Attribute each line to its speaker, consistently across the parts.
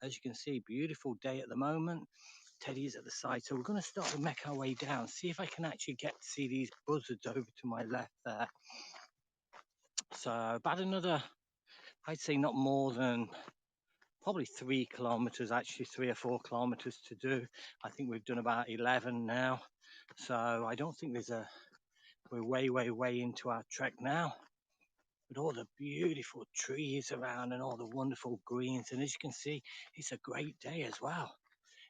Speaker 1: As you can see, beautiful day at the moment. Teddy's at the side, so we're going to start to make our way down, see if I can actually get to see these buzzards over to my left there. So about another, I'd say not more than probably 3 kilometers, actually 3 or 4 kilometers to do. I think we've done about 11 now, so I don't think we're way into our trek now, with all the beautiful trees around and all the wonderful greens. And as you can see, it's a great day as well.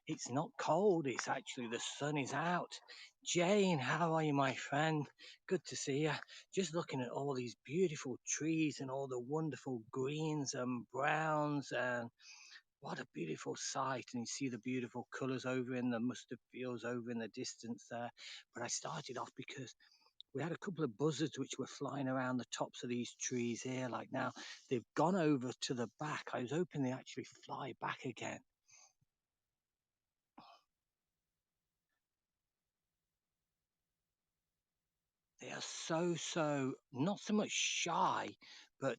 Speaker 1: It's not cold, it's actually the sun is out. Jane, how are you, my friend? Good to see you. Just looking at all these beautiful trees and all the wonderful greens and browns, and what a beautiful sight. And you see the beautiful colours over in the mustard fields over in the distance there. But I started off because we had a couple of buzzards which were flying around the tops of these trees here. Like now, they've gone over to the back. I was hoping they actually fly back again. They are so not so much shy, but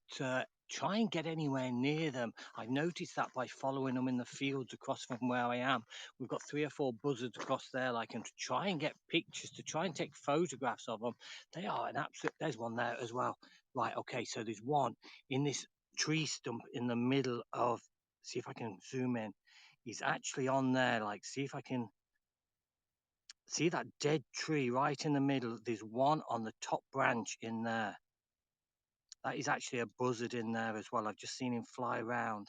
Speaker 1: try and get anywhere near them. I've noticed that by following them in the fields across from where I am. We've got 3 or 4 buzzards across there, like, and to try and get pictures, to try and take photographs of them. They are an absolute. There's one there as well. Right, okay, so there's one in this tree stump in the middle of. See if I can zoom in. He's actually on there. Like, see if I can. See that dead tree right in the middle? There's one on the top branch in there. That is actually a buzzard in there as well. I've just seen him fly around.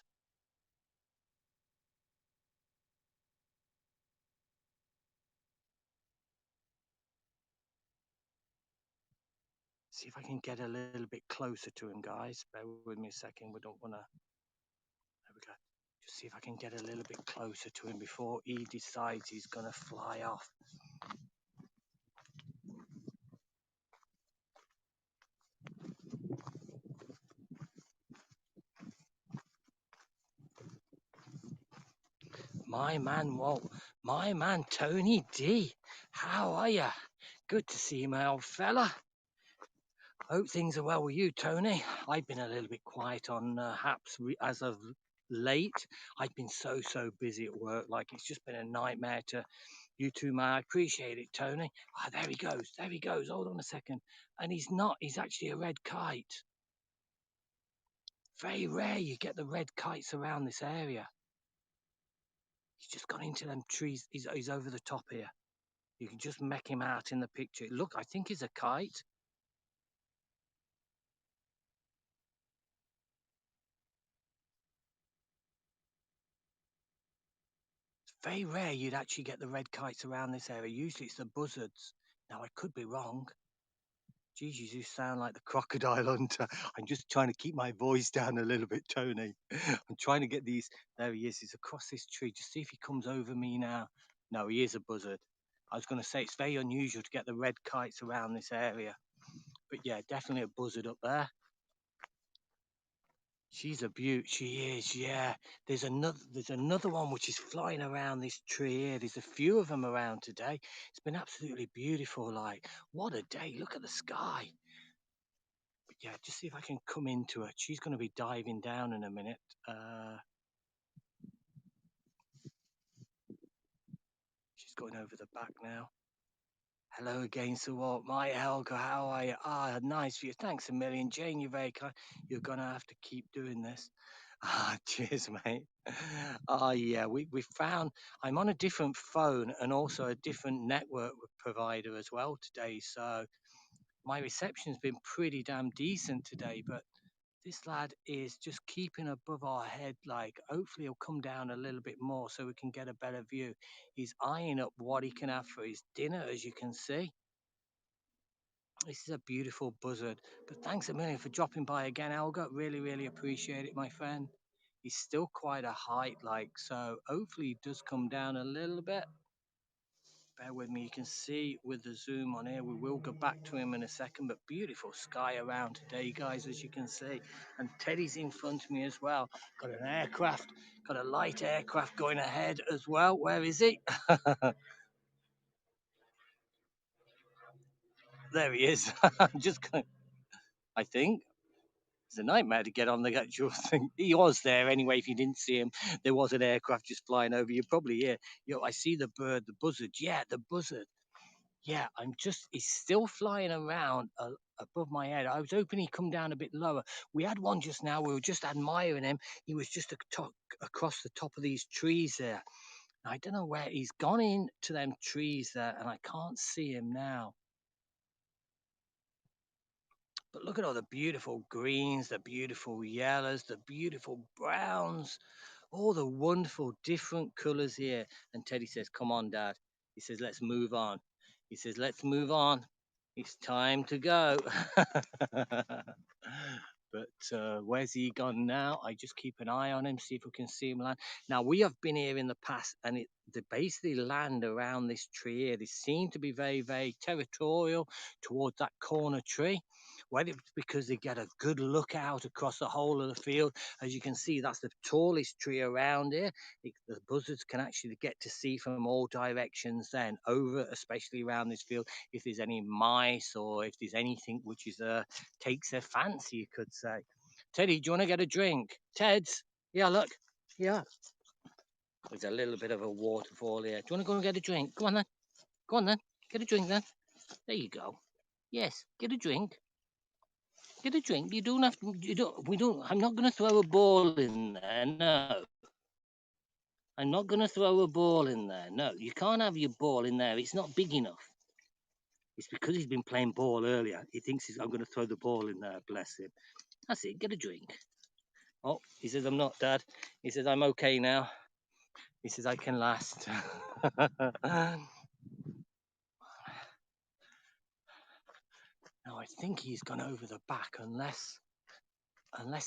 Speaker 1: See if I can get a little bit closer to him, guys. Bear with me a second. We don't want to. There we go. Just see if I can get a little bit closer to him before he decides he's going to fly off. My man, Walt. My man, Tony D. How are you? Good to see you, my old fella. Hope things are well with you, Tony. I've been a little bit quiet on Haps as of late. I've been so busy at work. Like, it's just been a nightmare to you too, man. I appreciate it, Tony. Ah, there he goes. There he goes. Hold on a second. And he's not. He's actually a red kite. Very rare you get the red kites around this area. He's just gone into them trees. He's over the top here. You can just make him out in the picture. Look, I think he's a kite. Very rare you'd actually get the red kites around this area. Usually it's the buzzards. Now, I could be wrong. Geez, you sound like the crocodile hunter. I'm just trying to keep my voice down a little bit, Tony. I'm trying to get these. There he is. He's across this tree. Just see if he comes over me now. No, he is a buzzard. I was going to say it's very unusual to get the red kites around this area. But yeah, definitely a buzzard up there. She's a beaut. She is, yeah. There's another one which is flying around this tree here. There's a few of them around today. It's been absolutely beautiful. Like, what a day. Look at the sky. But yeah, just see if I can come into her. She's going to be diving down in a minute. She's going over the back now. Hello again, Sir Walt. My Helga, how are you? Ah, nice for you. Thanks a million. Jane, you're very kind. You're going to have to keep doing this. Ah, cheers, mate. Ah, yeah, we found I'm on a different phone and also a different network provider as well today. So my reception's been pretty damn decent today, but this lad is just keeping above our head. Like, hopefully he'll come down a little bit more so we can get a better view. He's eyeing up what he can have for his dinner, as you can see. This is a beautiful buzzard. But thanks a million for dropping by again, Elga. Really appreciate it, my friend. He's still quite a height, like, so hopefully he does come down a little bit. Bear with me. You can see with the zoom on here, we will go back to him in a second, but beautiful sky around today, guys, as you can see. And Teddy's in front of me as well. Got an aircraft, got a light aircraft going ahead as well. Where is he? There he is. I'm just going, I think. It's a nightmare to get on the actual thing. He was there anyway. If you didn't see him, there was an aircraft just flying over. You probably hear, I see the bird, the buzzard. Yeah, the buzzard. Yeah, he's still flying around above my head. I was hoping he'd come down a bit lower. We had one just now. We were just admiring him. He was just across the top of these trees there. I don't know where he's gone into them trees there, and I can't see him now. But look at all the beautiful greens, the beautiful yellows, the beautiful browns, all the wonderful different colors here. And Teddy says, "Come on, Dad." He says, "Let's move on." He says, "Let's move on. It's time to go." But where's he gone now? I just keep an eye on him, see if we can see him land. Now, we have been here in the past, and they basically land around this tree here. They seem to be very, very territorial towards that corner tree. Whether it's because they get a good look out across the whole of the field. As you can see, that's the tallest tree around here. The buzzards can actually get to see from all directions then, over, especially around this field, if there's any mice or if there's anything which is takes their fancy, you could say. Teddy, do you want to get a drink? Ted's, yeah, look, yeah. There's a little bit of a waterfall here. Do you want to go and get a drink? Go on then. Go on then. Get a drink then. There you go. Yes, get a drink. Get a drink. You don't have to. You don't. We don't. I'm not going to throw a ball in there. No. I'm not going to throw a ball in there. No, you can't have your ball in there. It's not big enough. It's because he's been playing ball earlier. He thinks I'm going to throw the ball in there. Bless him. That's it. Get a drink. Oh, he says, "I'm not, Dad." He says, "I'm okay now." He says, "I can last." No, I think he's gone over the back, unless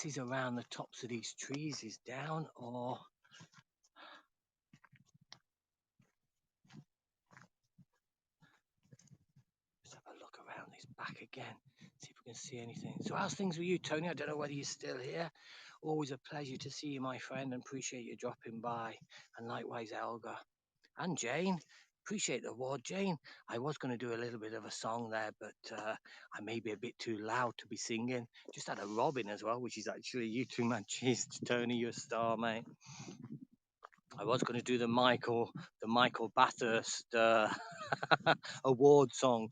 Speaker 1: he's around the tops of these trees. He's down, or let's have a look around his back again, see if we can see anything. So how's things with you, Tony? I don't know whether you're still here. Always a pleasure to see you, my friend, and appreciate you dropping by. And likewise, Elga and Jane. Appreciate the award, Jane. I was going to do a little bit of a song there, but I may be a bit too loud to be singing. Just had a robin as well, which is actually you too, man. Cheers, Tony, you're a star, mate. I was going to do the Michael Bathurst award song.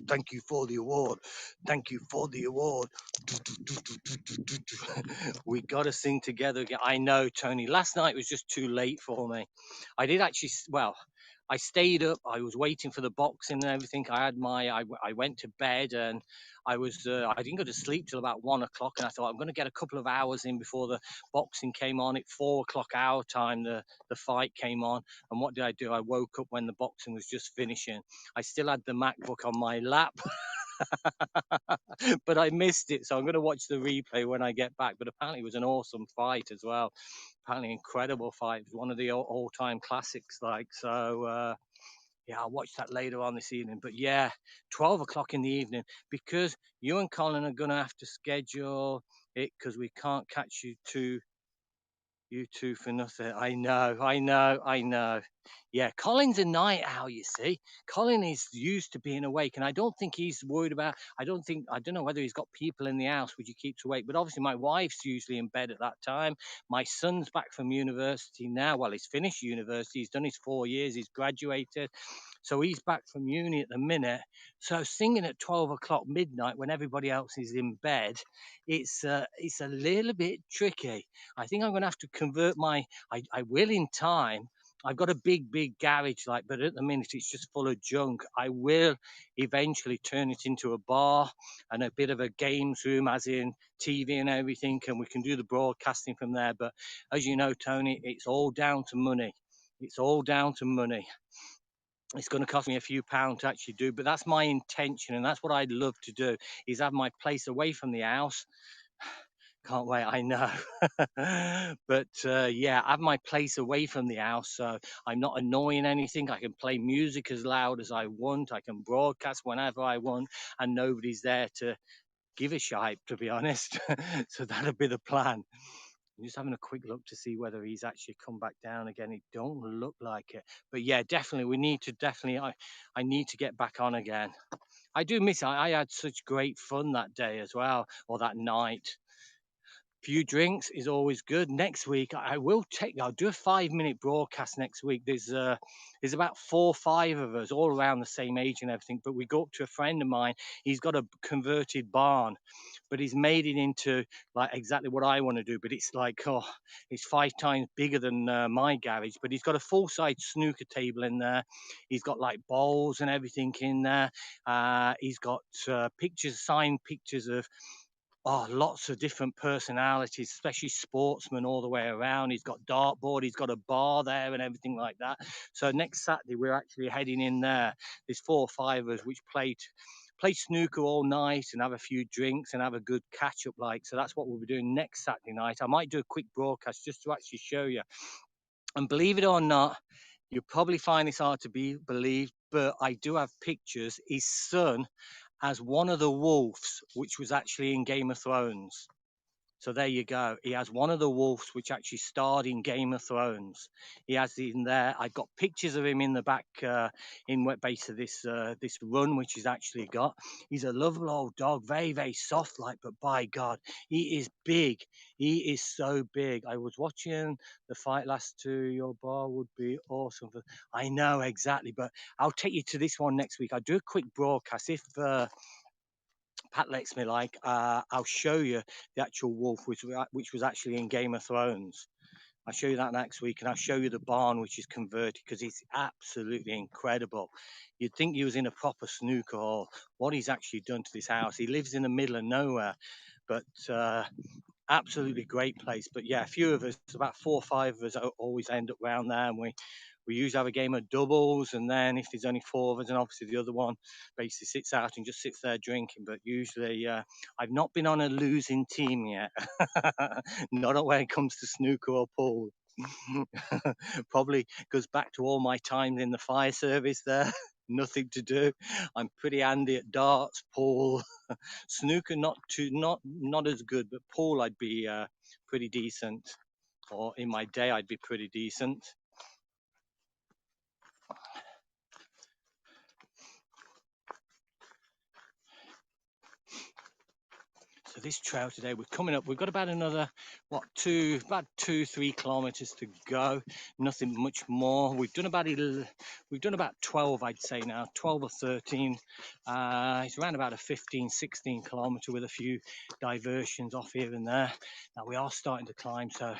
Speaker 1: Thank you for the award. Thank you for the award. We got to sing together again. I know, Tony. Last night was just too late for me. I did actually, well, I stayed up. I was waiting for the boxing and everything. I went to bed, and I didn't go to sleep till about 1 o'clock. And I thought, I'm going to get a couple of hours in before the boxing came on. At 4 o'clock our time, the fight came on. And what did I do? I woke up when the boxing was just finishing. I still had the MacBook on my lap. But I missed it, so I'm going to watch the replay when I get back. But apparently it was an awesome fight as well. Apparently incredible fight. It was one of the all-time classics, so yeah, I'll watch that later on this evening. But yeah, 12 o'clock in the evening, because you and Colin are going to have to schedule it, because we can't catch you two for nothing. I know. Yeah, Colin's a night owl, you see. Colin is used to being awake, and I don't think he's worried about, I don't know whether he's got people in the house which he keeps awake, but obviously my wife's usually in bed at that time. My son's back from university now. Well, he's finished university. He's done his 4 years. He's graduated. So he's back from uni at the minute. So singing at 12 o'clock midnight when everybody else is in bed, it's a little bit tricky. I think I'm going to have to convert I will in time. I've got a big garage, but at the minute it's just full of junk. I will eventually turn it into a bar and a bit of a games room, as in TV and everything, and we can do the broadcasting from there. But as you know, Tony, it's all down to money. It's all down to money. It's going to cost me a few pounds to actually do, but that's my intention, and that's what I'd love to do, is have my place away from the house. Can't wait, I know. But yeah, I have my place away from the house, so I'm not annoying anything. I can play music as loud as I want. I can broadcast whenever I want, and nobody's there to give a shite, to be honest. So that'll be the plan. I'm just having a quick look to see whether he's actually come back down again. It don't look like it, but yeah, definitely we need to I need to get back on again. I do miss. I had such great fun that day as well, or that night. Few drinks is always good. Next week I'll do a 5-minute broadcast next week. There's about 4 or 5 of us all around the same age and everything, but we go up to a friend of mine. He's got a converted barn, but he's made it into like exactly what I want to do, but it's like, oh, it's 5 times bigger than my garage, but he's got a full-size snooker table in there. He's got like bowls and everything in there. He's got signed pictures of lots of different personalities, especially sportsmen all the way around. He's got dartboard, he's got a bar there and everything like that. So next Saturday we're actually heading in there. There's 4 or 5 of us which play snooker all night and have a few drinks and have a good catch up like. So that's what we'll be doing next Saturday night. I might do a quick broadcast just to actually show you. And believe it or not, you'll probably find this hard to believe, but I do have pictures. His son as one of the wolves, which was actually in Game of Thrones. So there you go. He has one of the wolves which actually starred in Game of Thrones. He has it in there. I got pictures of him in the back, in what base of this run, which he's actually got. He's a lovely old dog, very, very soft like, but by God, he is big. He is so big. I was watching the fight last to your bar would be awesome. I know exactly, but I'll take you to this one next week. I'll do a quick broadcast if Pat lets me, like, I'll show you the actual wolf, which was actually in Game of Thrones. I'll show you that next week, and I'll show you the barn, which is converted, because it's absolutely incredible. You'd think he was in a proper snooker hall. What he's actually done to this house. He lives in the middle of nowhere, but absolutely great place. But yeah, a few of us, about 4 or 5 of us, always end up round there, and we usually have a game of doubles, and then if there's only 4 of us, and obviously the other one basically sits out and just sits there drinking. But usually I've not been on a losing team yet. Not when it comes to snooker or pool. Probably goes back to all my time in the fire service there. Nothing to do. I'm pretty handy at darts, pool, snooker not as good, but pool I'd be pretty decent, or in my day I'd be pretty decent. So this trail today, we're coming up, we've got about another, about 2-3 kilometers to go, nothing much more. We've done about 12, I'd say now, 12 or 13. It's around about a 15-16 kilometer with a few diversions off here and there. Now we are starting to climb, so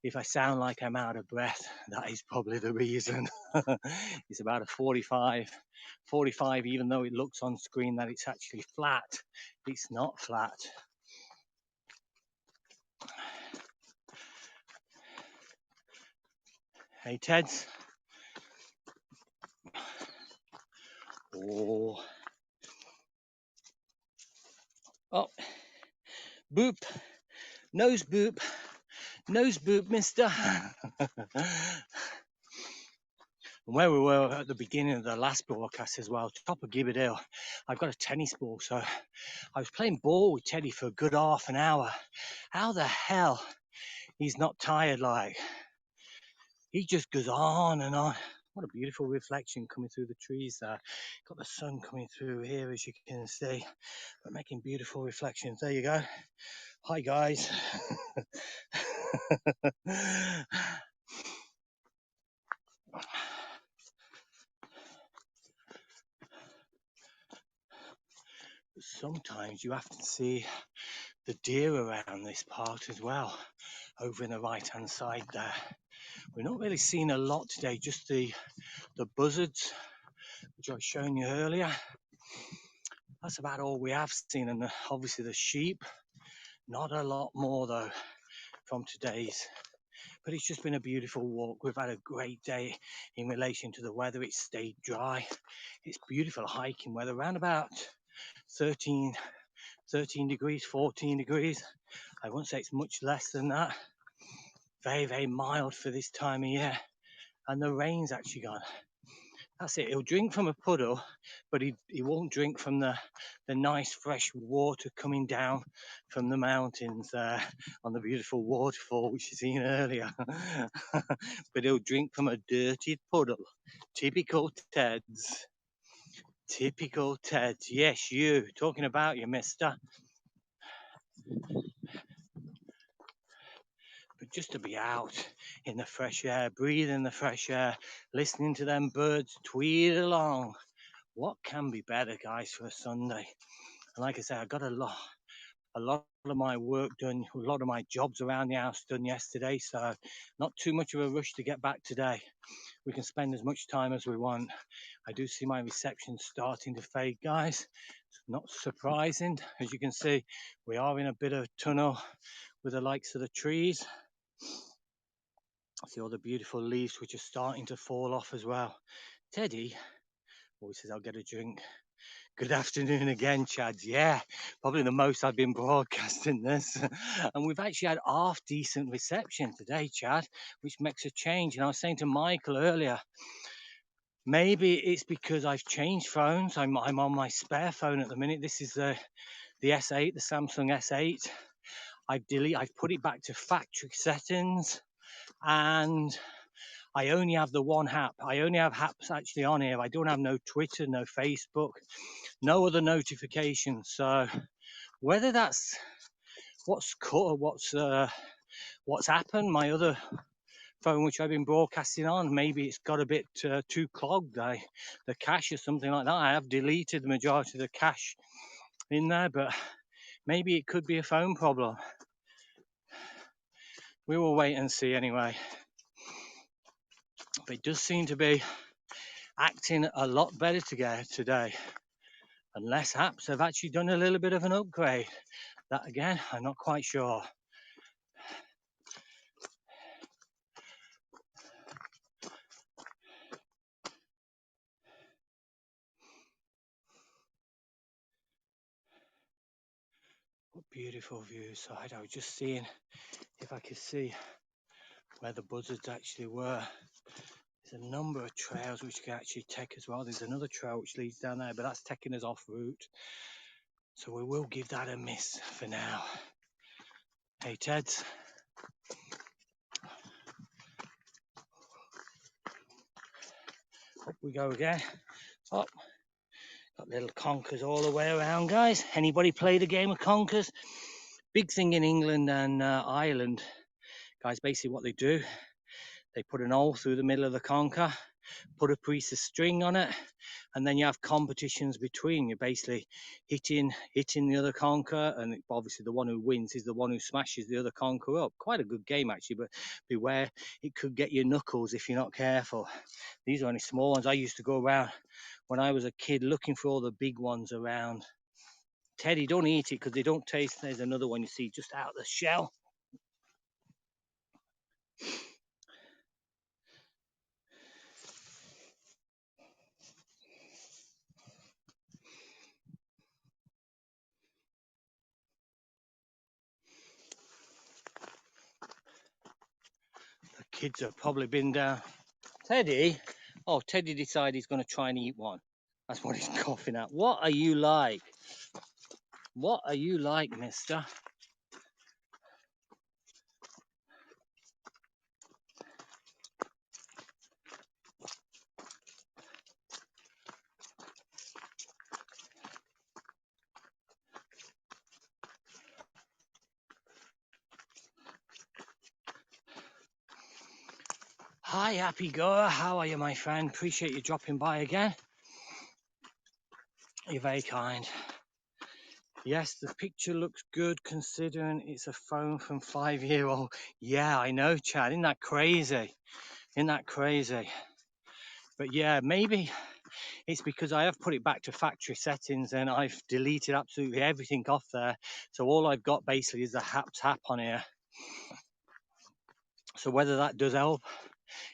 Speaker 1: if I sound like I'm out of breath, that is probably the reason. It's about a 45, even though it looks on screen that it's actually flat. It's not flat. Hey, Teds. Oh. Oh. Boop. Nose boop. Nose boop, mister. And where we were at the beginning of the last broadcast as well, top of Gibbard Hill, I've got a tennis ball. So I was playing ball with Teddy for a good half an hour. How the hell he's not tired? Like, he just goes on and on. What a beautiful reflection coming through the trees there. Got the sun coming through here, as you can see, but making beautiful reflections. There you go. Hi, guys. Sometimes you have to see the deer around this part as well, over in the right hand side there. We're not really seeing a lot today, just the buzzards, which I was showing you earlier. That's about all we have seen, and obviously the sheep. Not a lot more though from today's, but it's just been a beautiful walk. We've had a great day in relation to the weather. It's stayed dry. It's beautiful hiking weather, around about 13 degrees, 14 degrees. I won't say it's much less than that. Very, very mild for this time of year. And the rain's actually gone. That's it. He'll drink from a puddle, but he won't drink from the nice fresh water coming down from the mountains there on the beautiful waterfall which you seen earlier. But he'll drink from a dirty puddle. Typical Teds. Typical Teds. Yes, you. Talking about you, mister. But just to be out in the fresh air, breathing the fresh air, listening to them birds tweet along. What can be better, guys, for a Sunday? And like I said, I got a lot of my work done, a lot of my jobs around the house done yesterday, so not too much of a rush to get back today. We can spend as much time as we want. I do see my reception starting to fade, guys. It's not surprising. As you can see, we are in a bit of a tunnel with the likes of the trees. See all the beautiful leaves which are starting to fall off as well. Teddy always says, I'll get a drink. Good afternoon again, Chads. Yeah, probably the most I've been broadcasting this. And we've actually had half decent reception today, Chad, which makes a change. And I was saying to Michael earlier, maybe it's because I've changed phones. I'm on my spare phone at the minute. This is the S8, the Samsung S8. I've put it back to factory settings, and I only have the one app. I only have apps actually on here. I don't have no Twitter, no Facebook, no other notifications. So whether that's what's cut or what's happened, my other phone which I've been broadcasting on, maybe it's got a bit too clogged, the cache or something like that. I have deleted the majority of the cache in there, but maybe it could be a phone problem. We will wait and see anyway. But it does seem to be acting a lot better today, unless apps have actually done a little bit of an upgrade. That again, I'm not quite sure. What beautiful view side. I was just seeing if I could see where the buzzards actually were. There's a number of trails which you can actually take as well. There's another trail which leads down there, but that's taking us off route. So we will give that a miss for now. Hey, Teds. Up we go again. Up. Got little conkers all the way around, guys. Anybody played a game of conkers? Big thing in England and Ireland, guys. Basically what they do, they put an hole through the middle of the conker, put a piece of string on it, and then you have competitions between you, basically hitting the other conker, and obviously the one who wins is the one who smashes the other conker up. Quite a good game actually, but beware, it could get your knuckles if you're not careful. These are only small ones. I used to go around when I was a kid looking for all the big ones around. Teddy, don't eat it because they don't taste. There's another one you see just out of the shell. The kids have probably been down. Teddy? Oh, Teddy decided he's going to try and eat one. That's what he's coughing at. What are you like? What are you like, mister? Hi, Happy Goer. How are you, my friend? Appreciate you dropping by again. You're very kind. Yes, the picture looks good considering it's a phone from 5-year-old. Yeah, I know, Chad. Isn't that crazy? Isn't that crazy? But yeah, maybe it's because I have put it back to factory settings and I've deleted absolutely everything off there. So all I've got basically is the Haps app on here. So whether that does help,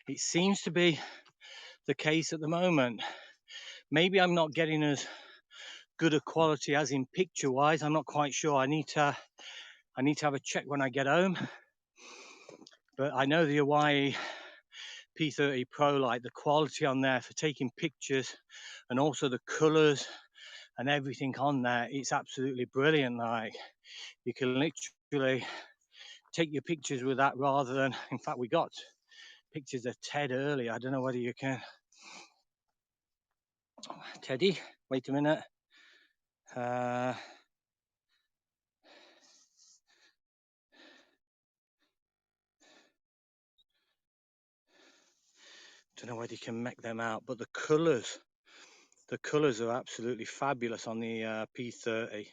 Speaker 1: it seems to be the case at the moment. Maybe I'm not getting as good a quality as in picture wise. I'm not quite sure. I need to have a check when I get home. But I know the Hawaii P30 Pro, like the quality on there for taking pictures and also the colors and everything on there, it's absolutely brilliant. Like, you can literally take your pictures with that rather than, in fact, we got pictures of Ted earlier. I don't know whether you can. Teddy, wait a minute. Don't know whether you can make them out, but the colors are absolutely fabulous on the P30.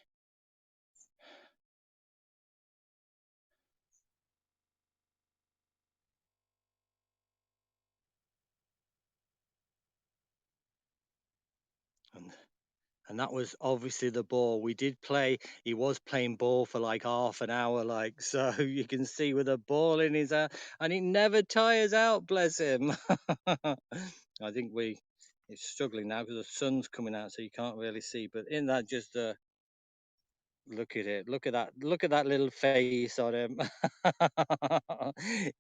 Speaker 1: And that was obviously the ball. We did play, he was playing ball for like half an hour, like, so you can see with a ball in his hand, and he never tires out, bless him. I think it's struggling now because the sun's coming out, so you can't really see. But in that, just look at it, look at that little face on him.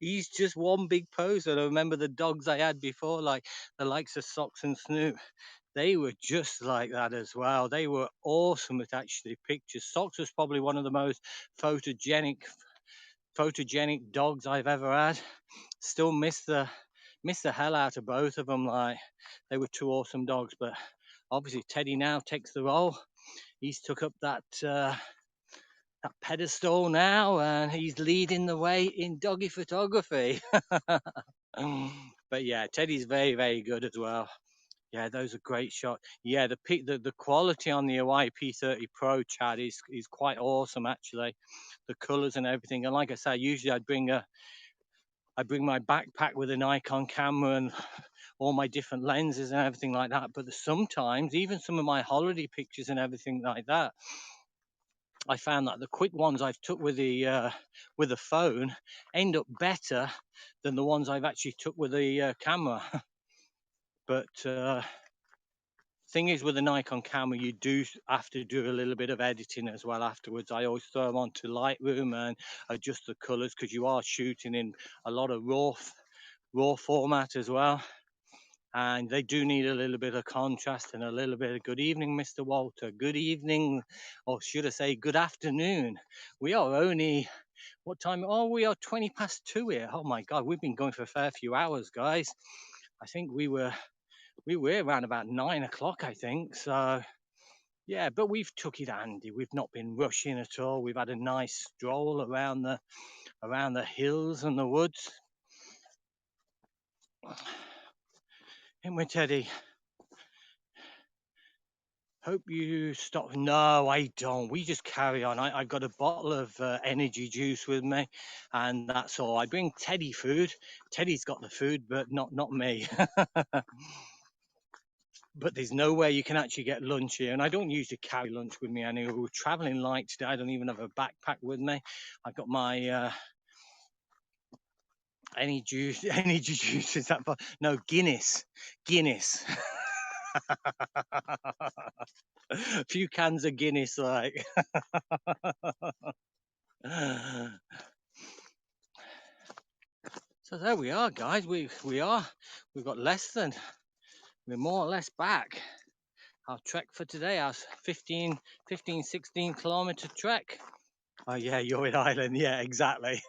Speaker 1: He's just one big poser. I remember the dogs I had before, like the likes of Socks and Snoop. They were just like that as well. They were awesome at actually pictures. Socks was probably one of the most photogenic dogs I've ever had. Still miss the hell out of both of them. Like, they were two awesome dogs. But obviously Teddy now takes the role. He's took up that pedestal now, and he's leading the way in doggy photography. But yeah, Teddy's very, very good as well. Yeah, those are great shots. Yeah, the quality on the Hawaii P30 Pro, Chad, is quite awesome actually. The colors and everything. And like I say, usually I bring my backpack with a Nikon camera and all my different lenses and everything like that. But sometimes even some of my holiday pictures and everything like that, I found that the quick ones I've took with the phone end up better than the ones I've actually took with the camera. But thing is, with the Nikon camera, you do have to do a little bit of editing as well afterwards. I always throw them onto Lightroom and adjust the colors because you are shooting in a lot of raw format as well, and they do need a little bit of contrast and a little bit of good evening, Mr. Walter. Good evening, or should I say good afternoon. We are only, what time? Oh, we are 20 past 2 here. Oh my God, we've been going for a fair few hours, guys. I think we were around about 9 o'clock, I think. So yeah, but we've took it handy. We've not been rushing at all. We've had a nice stroll around the hills and the woods. Ain't we, Teddy? Hope you stop. No, I don't. We just carry on. I've got a bottle of energy juice with me, and that's all. I bring Teddy food. Teddy's got the food, but not me. But there's nowhere you can actually get lunch here, and I don't usually carry lunch with me anyway. We're traveling light today. I don't even have a backpack with me. I've got my energy juice. Is that no Guinness? A few cans of Guinness, like. So there we are, guys. We've got we're more or less back. Our trek for today, our 15, 16 kilometer trek. Oh yeah, you're in Ireland. Yeah, exactly.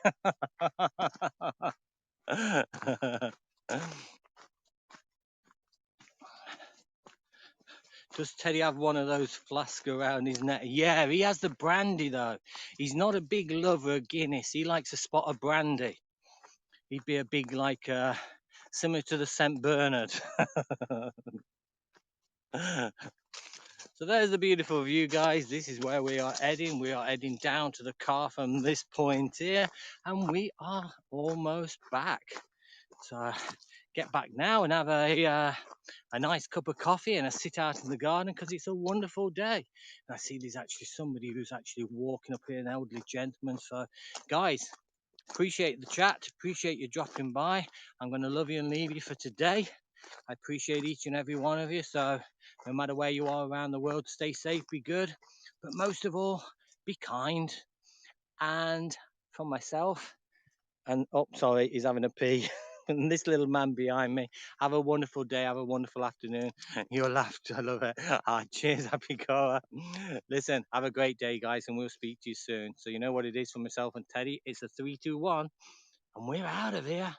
Speaker 1: Does Teddy have one of those flasks around his neck? Yeah, he has the brandy though. He's not a big lover of Guinness. He likes a spot of brandy. He'd be a big, like, similar to the St. Bernard. So there's the beautiful view, guys. This is where we are heading. We are heading down to the car from this point here, and we are almost back. So get back now and have a nice cup of coffee and a sit out in the garden because it's a wonderful day. And I see there's actually somebody who's actually walking up here, an elderly gentleman. So guys, appreciate the chat, appreciate you dropping by. I'm going to love you and leave you for today. I appreciate each and every one of you. So no matter where you are around the world, stay safe, be good, but most of all, be kind. And from myself, and oh, sorry, he's having a pee. and this little man behind me. Have a wonderful day. Have a wonderful afternoon. You're laughed. I love it. Cheers, happy Goa. Listen, have a great day, guys, and we'll speak to you soon. So you know what it is for myself and Teddy. It's a 3, 2, 1, and we're out of here.